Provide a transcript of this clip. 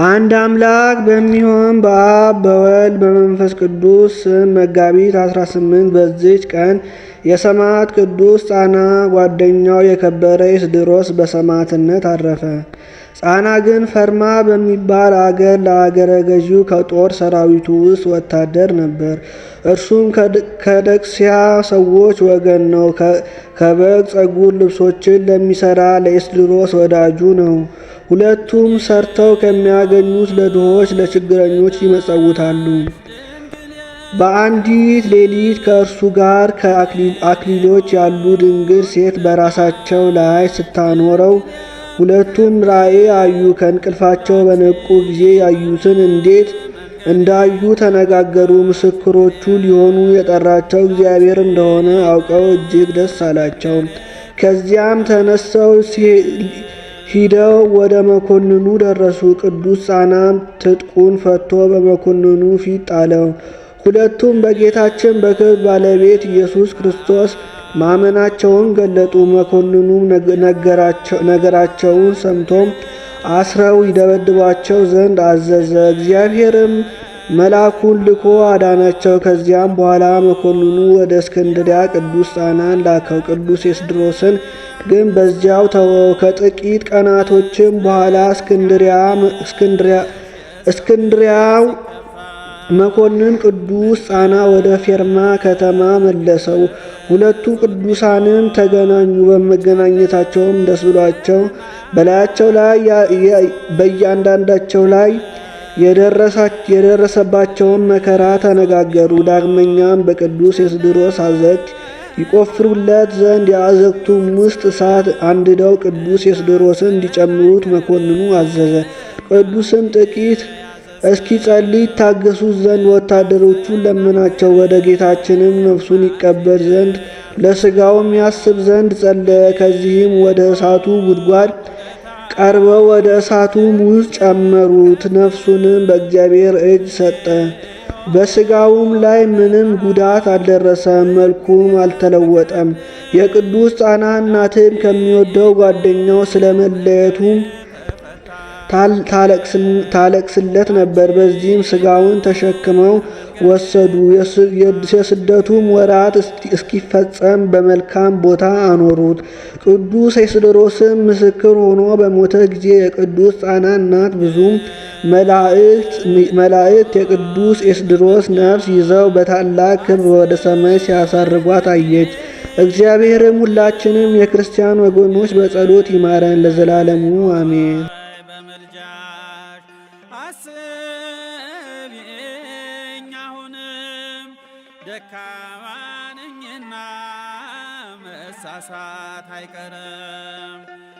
አንድ አምላክ በሚሆን በአብ በወልድ በመንፈስ ቅዱስ ስም መጋቢት 18 በዚች ቀን የሰማዕት ቅዱስ ጻና ጓደኛው የከበረ ይስድሮስ በሰማዕትነት አረፈ። ጻና ግን ፈርማ በሚባል አገር ለአገረ ገዢው ከጦር ሰራዊቱ ውስጥ ወታደር ነበር። እርሱም ከደቅሲያ ሰዎች ወገን ነው። ከበግ ጸጉር ልብሶችን ለሚሰራ ለይስድሮስ ወዳጁ ነው። ሁለቱም ሰርተው ከሚያገኙት ለድሆች ለችግረኞች ይመጸውታሉ። በአንዲት ሌሊት ከእርሱ ጋር ከአክሊሎች ያሉ ድንግል ሴት በራሳቸው ላይ ስታኖረው ሁለቱም ራእይ አዩ። ከእንቅልፋቸው በነቁ ጊዜ ያዩትን እንዴት እንዳዩ ተነጋገሩ። ምስክሮቹ ሊሆኑ የጠራቸው እግዚአብሔር እንደሆነ አውቀው እጅግ ደስ አላቸው። ከዚያም ተነስተው ሂደው ወደ መኮንኑ ደረሱ። ቅዱስ ጻናም ትጥቁን ፈቶ በመኮንኑ ፊት ጣለው። ሁለቱም በጌታችን በክብር ባለቤት ኢየሱስ ክርስቶስ ማመናቸውን ገለጡ። መኮንኑም ነገራቸውን ሰምቶም አስረው ይደበድቧቸው ዘንድ አዘዘ። እግዚአብሔርም መልአኩን ልኮ አዳናቸው። ከዚያም በኋላ መኮንኑ ወደ እስክንድሪያ ቅዱስ ጻናን ላከው። ቅዱስ ኤስድሮስን ግን በዚያው ተወው። ከጥቂት ቀናቶችም በኋላ እስክንድሪያው መኮንን ቅዱስ ጻና ወደ ፌርማ ከተማ መለሰው። ሁለቱ ቅዱሳንም ተገናኙ። በመገናኘታቸውም ደስ ብሏቸው በላያቸው ላይ በእያንዳንዳቸው ላይ የደረሰባቸውን መከራ ተነጋገሩ። ዳግመኛም በቅዱስ ኤስድሮስ አዘቅት ይቆፍሩለት ዘንድ የአዘቅቱም ውስጥ እሳት አንድደው ቅዱስ ኤስድሮስን እንዲጨምሩት መኮንኑ አዘዘ። ቅዱስም ጥቂት እስኪጸልይ ይታገሱት ዘንድ ወታደሮቹን ለመናቸው። ወደ ጌታችንም ነፍሱን ይቀበል ዘንድ ለሥጋውም ያስብ ዘንድ ጸለየ። ከዚህም ወደ እሳቱ ጉድጓድ ቀርበው ወደ እሳቱም ውስጥ ጨመሩት። ነፍሱንም በእግዚአብሔር እጅ ሰጠ። በሥጋውም ላይ ምንም ጉዳት አልደረሰም፣ መልኩም አልተለወጠም። የቅዱስ ጻና እናትም ከሚወደው ጓደኛው ስለመለየቱ ታለቅስለት ነበር። በዚህም ሥጋውን ተሸክመው ወሰዱ። የስደቱም ወራት እስኪፈጸም በመልካም ቦታ አኖሩት። ቅዱስ ኤስድሮስም ምስክር ሆኖ በሞተ ጊዜ የቅዱስ ጻና እናት ብዙም መላእክት የቅዱስ ኤስድሮስ ነፍስ ይዘው በታላቅ ክብር ወደ ሰማይ ሲያሳርጓት አየች። እግዚአብሔርም ሁላችንም የክርስቲያን ወገኖች በጸሎት ይማረን ለዘላለሙ አሜን። አስቢኝ አሁንም ደካማ ነኝና መሳሳት አይቀርም።